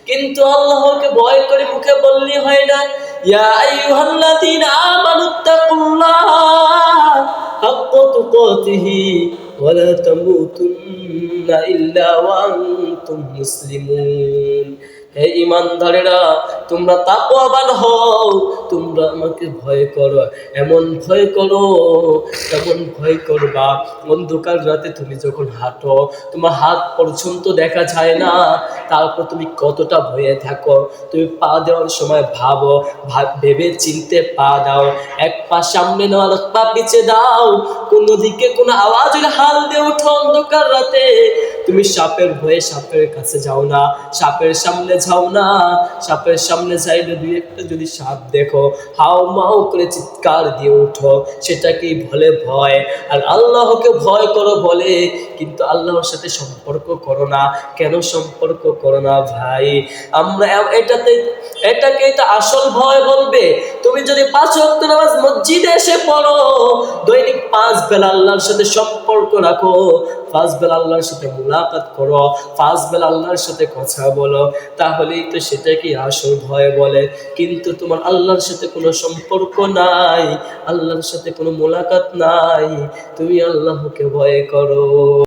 কিন্তু আল্লাহকে ভয় করে মুখে বললে হয় না। ইয়া আইয়ুহাল্লাযীনা আমানুত্তাকুল্লাহা হাক্কা তুকাতিহি ওয়া লা তামুতুন্না ইল্লা ওয়া আনতুম মুসলিমুন। হে ঈমানদারেরা, তোমরা তাকওয়াবান হও, তোমরা আমাকে ভয় করো, এমন ভয় করো, এমন ভয় করবা অন্ধকার রাতে তুমি যখন হাঁটো তোমার হাত পর্যন্ত দেখা যায় না, তারপর তুমি কতটা ভয়ে থাকো। তুমি পা দেওয়ার সময় ভেবে চিনতে পা দাও, এক পা সামনে নাও, এক পা পিছে দাও, কোনো দিকে কোনো আওয়াজ হলে হাল দিয়ে ওঠো। অন্ধকার রাতে তুমি সাপের ভয়ে সাপের কাছে যাও না, সাপের সামনে যাও না। সাপের সামনে যাইলে দুই একটা যদি সাপ দেখো, হাও মাও করে চিৎকার দিয়ে ওঠো, সেটাকেই বলে ভয়। আর আল্লাহকে ভয় করো বলে, কিন্তু আল্লাহর সাথে সম্পর্ক করো না। কেন সম্পর্ক করো না ভাই? আমরা এটাকেই তো আসল ভয় বলবে। তুমি যদি 5 ওয়াক্ত নামাজ মসজিদে এসে পড়ো, দৈনিক 5 বেলা আল্লাহর সাথে সম্পর্ক রাখো, 5 বেলা আল্লাহর সাথে মুলাকাত করো, 5 বেলা আল্লাহর সাথে কথা বলো, তাহলেই তো সেটাকে আসল ভয় বলে। কিন্তু তোমার আল্লাহর সাথে কোনো সম্পর্ক নাই, আল্লাহর সাথে কোনো মুলাকাত নাই, তুমি আল্লাহকে ভয় করো।